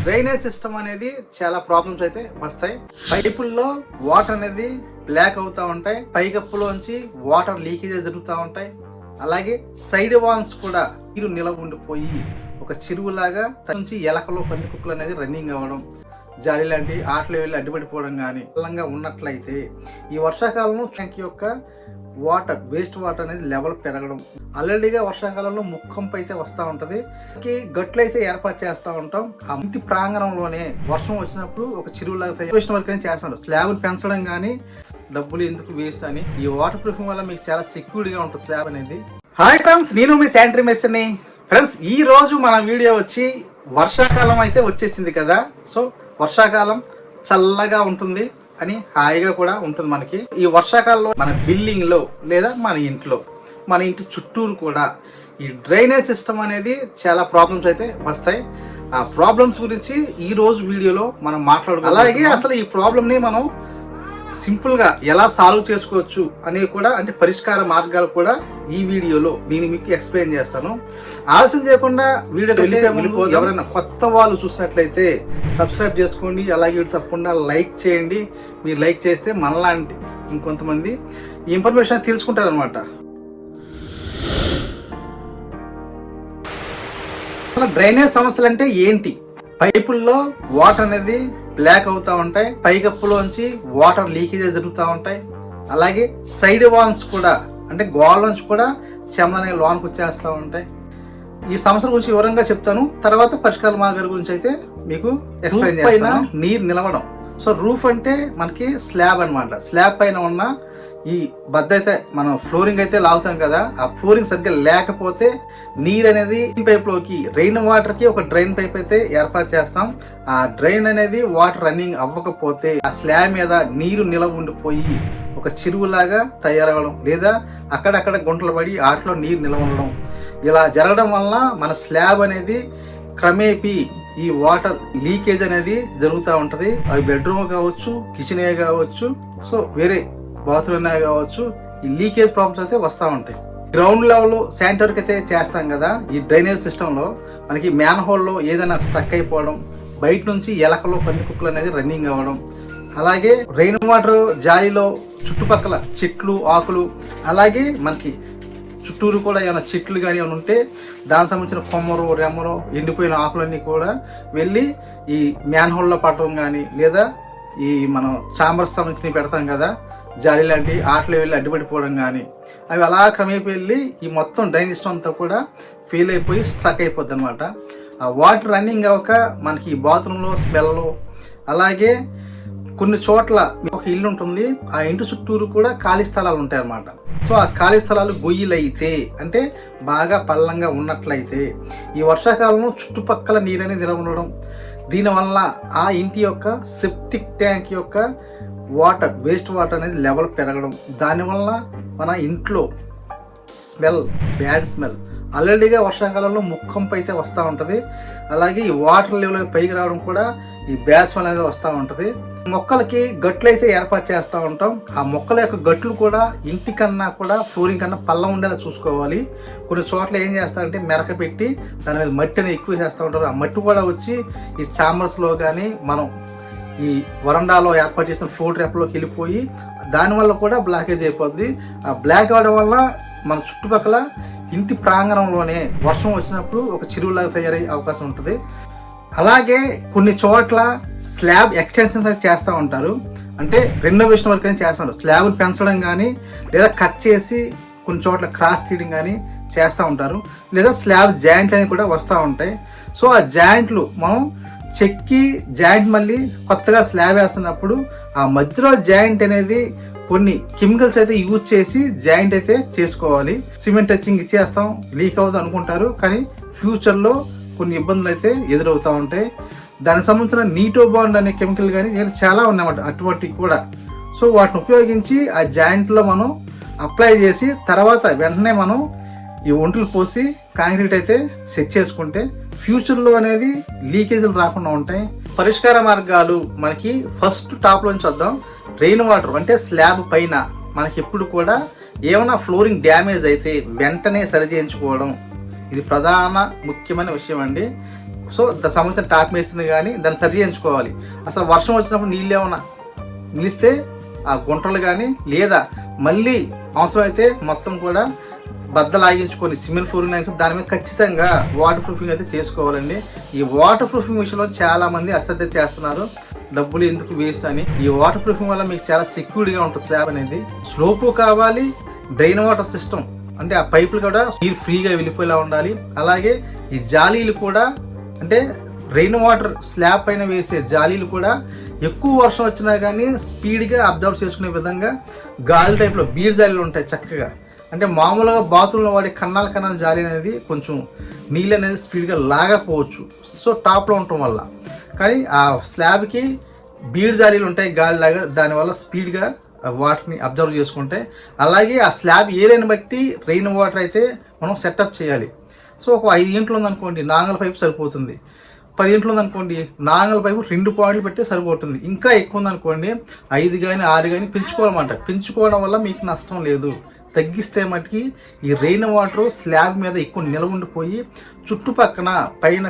Drainage system అనేది చాలా problems అయితే వస్తాయి. పైపుల్లో వాటర్ అనేది బ్లాక్ అవుతా ఉంటాయి, పైకప్పులోంచి వాటర్ లీకేజెస్ జరుగుతూ ఉంటాయి. అలాగే సైడ్ వాల్స్ కూడా నీరు నిలవ ఉండిపోయి ఒక చెరువులాగా నుంచి ఎలకలు పందికుక్కలు అనేది రన్నింగ్ అవ్వడం, జాలి లాంటి ఆటలు వెళ్ళి అడ్డుపడిపోవడం కానీ బలంగా ఉన్నట్లయితే ఈ వర్షాకాలంలో ట్యాంక్ యొక్క వాటర్ వేస్ట్ వాటర్ అనేది లెవెల్ పెరగడం, ఆల్రెడీగా వర్షాకాలంలో ముక్కంపు అయితే వస్తూ ఉంటుంది. గట్లు అయితే ఏర్పాటు చేస్తూ ఉంటాం. ఆ ఇంటి ప్రాంగణంలోనే వర్షం వచ్చినప్పుడు ఒక చెరువులాగా తయారు వరకు చేస్తాం. స్లాబ్ పెంచడం కానీ డబ్బులు ఎందుకు వేస్ట్ అని. ఈ వాటర్ ప్రూఫింగ్ వల్ల మీకు చాలా సెక్యూర్గా ఉంటుంది స్లాబ్ అనేది. హాయ్ ఫ్రెండ్స్, నేను మీ శానిటరీ మెషిన్ని. ఫ్రెండ్స్, ఈ రోజు మన వీడియో వచ్చి వర్షాకాలం అయితే వచ్చేసింది కదా. సో వర్షాకాలం చల్లగా ఉంటుంది అని హాయిగా కూడా ఉంటుంది మనకి. ఈ వర్షాకాలంలో మన బిల్డింగ్ లో లేదా మన ఇంటి చుట్టూరు కూడా ఈ డ్రైనేజ్ సిస్టమ్ అనేది చాలా ప్రాబ్లమ్స్ అయితే వస్తాయి. ఆ ప్రాబ్లమ్స్ గురించి ఈ రోజు వీడియోలో మనం మాట్లాడుకుందాం. అలాగే అసలు ఈ ప్రాబ్లమ్ ని మనం సింపుల్ గా ఎలా సాల్వ్ చేసుకోవచ్చు అనేవి కూడా, అంటే పరిష్కార మార్గాలు కూడా ఈ వీడియోలో నేను మీకు ఎక్స్ప్లెయిన్ చేస్తాను. ఆలస్యం చేయకుండా వీడియో వెళ్ళిపోతే ఎవరైనా కొత్త వాళ్ళు చూసినట్లయితే సబ్స్క్రైబ్ చేసుకోండి. అలాగే తప్పకుండా లైక్ చేయండి. మీరు లైక్ చేస్తే మనలాంటి ఇంకొంతమంది ఈ ఇన్ఫర్మేషన్ తెలుసుకుంటారు అనమాట. డ్రైనేజ్ సమస్యలు అంటే ఏంటి? పైపుల్లో వాటర్ అనేది బ్లాక్ అవుతా ఉంటాయి, పైకప్పులోంచి వాటర్ లీకేజెస్ జరుగుతూ ఉంటాయి. అలాగే సైడ్ వాల్స్ కూడా, అంటే గోడల నుంచి కూడా చెమ్మ అనేది లోనికి వచ్చేస్తూ ఉంటాయి. ఈ సమస్యల గురించి వివరంగా చెప్తాను. తర్వాత పరిష్కార మార్గాల గురించి అయితే మీకు ఎక్స్ప్లెయిన్ చేస్తాను. నీరు నిలవడం. సో రూఫ్ అంటే మనకి స్లాబ్ అనమాట. స్లాబ్ పైన ఉన్న ఈ బద్ద అయితే మనం ఫ్లోరింగ్ అయితే లాగుతాం కదా, ఆ ఫ్లోరింగ్ సరిగ్గా లేకపోతే నీరు అనేది పైప్ లోకి, రెయిన్ వాటర్ కి ఒక డ్రైన్ పైప్ అయితే ఏర్పాటు చేస్తాం. ఆ డ్రైన్ అనేది వాటర్ రన్నింగ్ అవ్వకపోతే ఆ స్లాబ్ మీద నీరు నిలవ ఉండిపోయి ఒక చెరువులాగా తయారవడం, లేదా అక్కడక్కడ గుంటలు పడి ఆటలో నీరు నిలవ ఉండడం, ఇలా జరగడం వల్ల మన స్లాబ్ అనేది క్రమేపీ ఈ వాటర్ లీకేజ్ అనేది జరుగుతూ ఉంటది. అవి బెడ్రూమ్ కావచ్చు, కిచెన్ కావచ్చు, సో వేరే బాత్రూమ్ కావచ్చు, ఈ లీకేజ్ ప్రాబ్లమ్స్ అయితే వస్తూ ఉంటాయి. గ్రౌండ్ లెవెల్ శానిటరీకి అయితే చేస్తాం కదా. ఈ డ్రైనేజ్ సిస్టమ్ లో మనకి మ్యాన్ హోల్ లో ఏదైనా స్ట్రక్ అయిపోవడం, బయట నుంచి ఎలకలు పందికుక్కలు అనేది రన్నింగ్ అవ్వడం, అలాగే రెయిన్ వాటర్ జాలీలో చుట్టుపక్కల చెట్లు ఆకులు, అలాగే మనకి చుట్టూరు కూడా ఏమైనా చెట్లు కానీ ఏమైనా ఉంటే దానికి సంబంధించిన కొమ్మరు రెమ్మరు ఎండిపోయిన ఆకులన్నీ కూడా వెళ్ళి ఈ మ్యాన్ హోల్లో పడటం కానీ, లేదా ఈ మనం చాంబర్స్ సంబంధించినవి పెడతాం కదా, జాలి లాంటి ఆటలు వెళ్ళి అడ్డుపడిపోవడం కానీ, అవి అలా క్రమేపీ వెళ్ళి ఈ మొత్తం డ్రైన్ సిస్టమ్ అంతా కూడా ఫెయిల్ అయిపోయి స్ట్రక్ అయిపోద్ది అనమాట. ఆ వాటర్ రన్నింగ్ అవ్వక మనకి బాత్రూంలో స్మెల్, అలాగే కొన్ని చోట్ల ఒక ఇల్లు ఉంటుంది, ఆ ఇంటి చుట్టూరు కూడా ఖాళీ స్థలాలు ఉంటాయి అన్నమాట. సో ఆ ఖాళీ స్థలాలు గొయ్యిలు అయితే, అంటే బాగా పల్లంగా ఉన్నట్లయితే ఈ వర్షాకాలంలో చుట్టుపక్కల నీరని నిలవ ఉండడం, దీనివల్ల ఆ ఇంటి యొక్క సెప్టిక్ ట్యాంక్ యొక్క వాటర్ వేస్ట్ వాటర్ అనేది లెవెల్ పెరగడం, దానివల్ల మన ఇంట్లో బ్యాడ్ స్మెల్, ఆల్రెడీగా వర్షాకాలంలో ముక్కంపు అయితే వస్తూ ఉంటుంది. అలాగే ఈ వాటర్ లెవెల్ పైకి రావడం కూడా ఈ బ్యాడ్ స్మెల్ అనేది వస్తూ ఉంటుంది. మొక్కలకి గట్లు అయితే ఏర్పాటు చేస్తూ ఉంటాం. ఆ మొక్కల యొక్క గట్లు కూడా ఇంటి కన్నా కూడా ఫ్లోరింగ్ కన్నా పల్లం ఉండేలా చూసుకోవాలి. కొన్ని చోట్ల ఏం చేస్తారంటే మెరక పెట్టి దాని మీద మట్టి అనేది ఎక్కువ చేస్తూ ఉంటారు. ఆ మట్టి కూడా వచ్చి ఈ చాంబర్స్లో కానీ మనం ఈ వరండాలో ఏర్పాటు చేసిన ఫ్లోర్ ట్రాప్లోకి వెళ్ళిపోయి దానివల్ల కూడా బ్లాకేజ్ అయిపోద్ది. ఆ బ్లాక్ అవడం వల్ల మన చుట్టుపక్కల ఇంటి ప్రాంగణంలోనే వర్షం వచ్చినప్పుడు ఒక చెరువులాగా తయారయ్యే అవకాశం ఉంటుంది. అలాగే కొన్ని చోట్ల స్లాబ్ ఎక్స్టెన్షన్స్ అయితే చేస్తూ ఉంటారు, అంటే రెనోవేషన్ వర్క్ అని చేస్తారు. స్లాబ్ పెంచడం కానీ, లేదా కట్ చేసి కొన్ని చోట్ల క్రాస్ తీయడం కానీ చేస్తూ ఉంటారు, లేదా స్లాబ్ జాయింట్లు అనేవి కూడా వస్తూ ఉంటాయి. సో ఆ జాయింట్లు మనం చెక్కి జాయింట్ మళ్ళీ కొత్తగా స్లాబ్ వేస్తున్నప్పుడు ఆ మధ్యలో జాయింట్ అనేది కొన్ని కెమికల్స్ అయితే యూజ్ చేసి జాయింట్ అయితే చేసుకోవాలి. సిమెంట్ టచింగ్ ఇచ్చేస్తాం, లీక్ అవుతుంది అనుకుంటారు, కానీ ఫ్యూచర్లో కొన్ని ఇబ్బందులు అయితే ఎదురవుతూ ఉంటాయి. దానికి సంబంధించిన నీటో బాండ్ అనే కెమికల్ కానీ చాలా ఉన్నాయన్నమాట అటువంటివి కూడా. సో వాటిని ఉపయోగించి ఆ జాయింట్లో మనం అప్లై చేసి తర్వాత వెంటనే మనం ఈ ఒంట్లు పోసి కాంక్రీట్ అయితే సెట్ చేసుకుంటే ఫ్యూచర్లో అనేది లీకేజీలు రాకుండా ఉంటాయి. పరిష్కార మార్గాలు మనకి ఫస్ట్ టాప్ లోంచి వద్దాం. రెయిన్ వాటర్ అంటే స్లాబ్ పైన మనకి ఎప్పుడు కూడా ఏమైనా ఫ్లోరింగ్ డ్యామేజ్ అయితే వెంటనే సరి చేయించుకోవడం, ఇది ప్రధాన ముఖ్యమైన విషయం అండి. సో సమస్య టాప్ మేస్త్రిని కానీ దాన్ని సరి చేయించుకోవాలి. అసలు వర్షం వచ్చినప్పుడు నీళ్ళు ఏమన్నా నిలిస్తే ఆ గుంటలు కానీ లేదా మళ్ళీ అవసరమైతే మొత్తం కూడా బద్దలాగించుకొని సిమెంట్ ఫ్లోరింగ్ దాని మీద ఖచ్చితంగా వాటర్ ప్రూఫింగ్ అయితే చేసుకోవాలండి. ఈ వాటర్ ప్రూఫింగ్ విషయంలో చాలా మంది అశ్రద్ధ చేస్తున్నారు, డబ్బులు ఎందుకు వేస్ట్ అని. ఈ వాటర్ ప్రూఫింగ్ వల్ల మీకు చాలా సెక్యూర్డ్గా ఉంటుంది స్లాబ్ అనేది. స్లోపు కావాలి, డ్రైన్ వాటర్ సిస్టమ్ అంటే ఆ పైపులు కూడా నీరు ఫ్రీగా వెళ్ళిపోయేలా ఉండాలి. అలాగే ఈ జాలీలు కూడా అంటే రెయిన్ వాటర్ స్లాబ్ పైన వేసే జాలీలు కూడా ఎక్కువ వర్షం వచ్చినా కానీ స్పీడ్గా అబ్జర్వ్ చేసుకునే విధంగా గాలి టైప్లో బీర్ జాలీలు ఉంటాయి చక్కగా. అంటే మామూలుగా బాత్రూంలో వాడే కన్నాల జాలి అనేది కొంచెం నీళ్ళు అనేది స్పీడ్గా లాగకపోవచ్చు, సో టాప్లో ఉండటం వల్ల. కానీ ఆ స్లాబ్కి బీర్ జాలీలు ఉంటాయి గాలిలాగా, దానివల్ల స్పీడ్గా వాటర్ని అబ్జర్వ్ చేసుకుంటే. అలాగే ఆ స్లాబ్ ఏరియాని బట్టి రెయిన్ వాటర్ అయితే మనం సెటప్ చేయాలి. సో ఒక 5 ఇంట్లో ఉందనుకోండి నాంగల్ పైపు సరిపోతుంది, 10 ఇంట్లో ఉందనుకోండి నాంగల్ పైపు 2 పాయింట్లు పెడితే సరిపోతుంది. ఇంకా ఎక్కువ ఉందనుకోండి 5 కానీ 6 కానీ పెంచుకోవాలన్నమాట. పెంచుకోవడం వల్ల మీకు నష్టం లేదు. తగ్గిస్తే మటుకి ఈ రెయిన్ వాటర్ స్లాబ్ మీద ఎక్కువ నిలవ ఉండిపోయి చుట్టుపక్కన పైన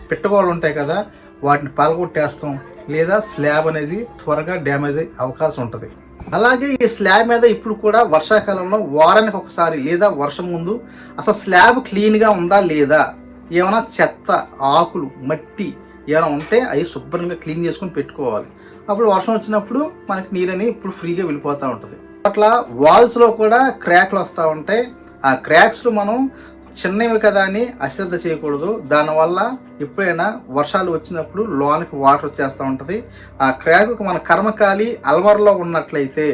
పెట్టుకోవాలి ఉంటాయి కదా, వాటిని పగలగొట్టేస్తాం, లేదా స్లాబ్ అనేది త్వరగా డ్యామేజ్ అయ్యే అవకాశం ఉంటుంది. అలాగే ఈ స్లాబ్ మీద ఇప్పుడు కూడా వర్షాకాలంలో వారానికి ఒకసారి లేదా వర్షం ముందు అసలు స్లాబ్ క్లీన్గా ఉందా లేదా, ఏమైనా చెత్త ఆకులు మట్టి ఏమైనా ఉంటే అవి శుభ్రంగా క్లీన్ చేసుకొని పెట్టుకోవాలి. అప్పుడు వర్షం వచ్చినప్పుడు మనకి నీరని ఇప్పుడు ఫ్రీగా వెళ్ళిపోతూ ఉంటుంది. అట్లా వాల్స్లో కూడా క్రాక్లు వస్తూ ఉంటాయి. ఆ క్రాక్స్లు మనం చిన్నవి కదా అని అశ్రద్ధ చేయకూడదు. దానివల్ల ఎప్పుడైనా వర్షాలు వచ్చినప్పుడు లోనికి వాటర్ వచ్చేస్తూ ఉంటుంది. ఆ క్రాక్కు మన కర్మకాలి అల్వర్లో ఉన్నట్లయితే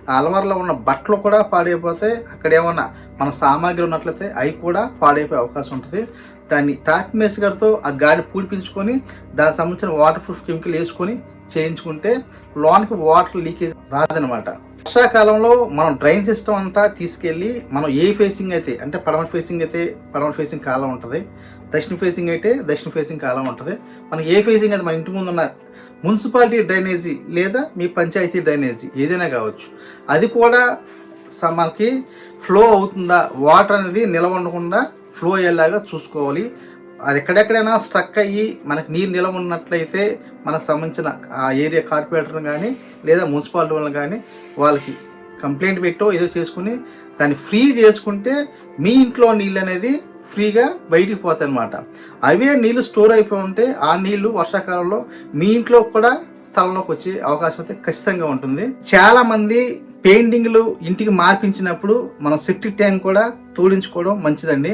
ఆ అల్వర్లో ఉన్న బట్టలు కూడా పాడైపోతాయి. అక్కడ ఏమన్నా మన సామాగ్రి ఉన్నట్లయితే అవి కూడా పాడైపోయే అవకాశం ఉంటుంది. దాన్ని టాప్ మేస్ గారితో ఆ గాడి పూడిపించుకొని దానికి సంబంధించిన వాటర్ ప్రూఫ్ కెమికల్ వేసుకొని చేయించుకుంటే లోనికి వాటర్ లీకేజ్ రాదనమాట. వర్షాకాలంలో మనం డ్రైన్ సిస్టమ్ అంతా తీసుకెళ్ళి మనం ఏ ఫేసింగ్ అయితే అంటే పడమర ఫేసింగ్ అయితే పడమర ఫేసింగ్ కాలం ఉంటుంది, దక్షిణ ఫేసింగ్ అయితే దక్షిణ ఫేసింగ్ కాలం ఉంటుంది. మనం ఏ ఫేసింగ్ అయితే మన ఇంటి ముందు ఉన్న మున్సిపాలిటీ డ్రైనేజీ లేదా మీ పంచాయతీ డ్రైనేజీ ఏదైనా కావచ్చు, అది కూడా మనకి ఫ్లో అవుతుందా, వాటర్ అనేది నిలవ ఉండకుండా ఫ్లో అయ్యేలాగా చూసుకోవాలి. అది ఎక్కడెక్కడైనా స్ట్రక్ అయ్యి మనకి నీరు నిలవ ఉన్నట్లయితే మనకు సంబంధించిన ఆ ఏరియా కార్పొరేటర్ కానీ లేదా మున్సిపాలిటీ వాళ్ళని కానీ వాళ్ళకి కంప్లైంట్ పెట్టో ఏదో చేసుకుని దాన్ని ఫ్రీ చేసుకుంటే మీ ఇంట్లో నీళ్ళు అనేది ఫ్రీగా బయటికి పోతాయి అన్నమాట. అవే నీళ్ళు స్టోర్ అయిపోయి ఉంటే ఆ నీళ్లు వర్షాకాలంలో మీ ఇంట్లో కూడా స్థలంలోకి వచ్చే అవకాశం అయితే ఖచ్చితంగా ఉంటుంది. చాలా మంది పెయింటింగ్లు ఇంటికి మార్పించినప్పుడు మన సెప్టిక్ ట్యాంక్ కూడా తోడించుకోవడం మంచిదండి.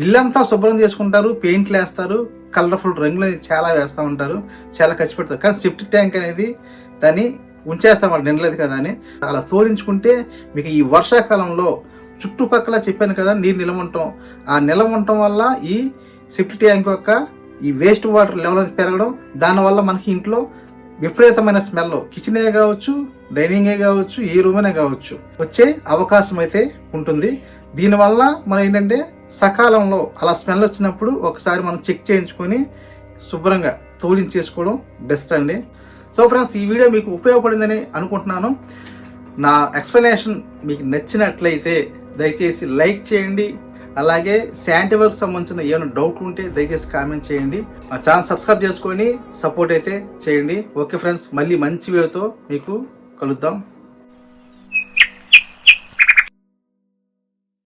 ఇల్లంతా శుభ్రం చేసుకుంటారు, పెయింట్లు వేస్తారు, కలర్ఫుల్ రంగులు చాలా వేస్తూ ఉంటారు, చాలా ఖర్చు పెడతారు. కానీ సెప్టిక్ ట్యాంక్ అనేది దాన్ని ఉంచేస్తాం వాళ్ళు నిండలేదు కదా అని. అలా తోడించుకుంటే మీకు ఈ వర్షాకాలంలో చుట్టుపక్కల చెప్పాను కదా నీరు నిలవ ఉండటం, ఆ నిలవ ఉండటం వల్ల ఈ సెప్టిక్ ట్యాంక్ యొక్క ఈ వేస్ట్ వాటర్ లెవెల్ పెరగడం, దానివల్ల మనకి ఇంట్లో విపరీతమైన స్మెల్ కిచెనే కావచ్చు, డైనింగే కావచ్చు, ఏ రూమైనా కావచ్చు వచ్చే అవకాశం అయితే ఉంటుంది. దీనివల్ల మనం ఏంటంటే సకాలంలో అలా స్మెల్ వచ్చినప్పుడు ఒకసారి మనం చెక్ చేయించుకొని శుభ్రంగా తోలించేసుకోవడం బెస్ట్ అండి. సో ఫ్రెండ్స్, ఈ వీడియో మీకు ఉపయోగపడిందని అనుకుంటున్నాను. నా ఎక్స్ప్లెనేషన్ మీకు నచ్చినట్లయితే దయచేసి లైక్ చేయండి. అలాగే శానిటరీ వర్క్ సంబంధించిన ఏమైనా డౌట్లు ఉంటే దయచేసి కామెంట్ చేయండి. మా ఛానల్ సబ్స్క్రైబ్ చేసుకొని సపోర్ట్ అయితే చేయండి. ఓకే ఫ్రెండ్స్, మళ్ళీ మంచి వీడియోతో మీకు కలుద్దాం.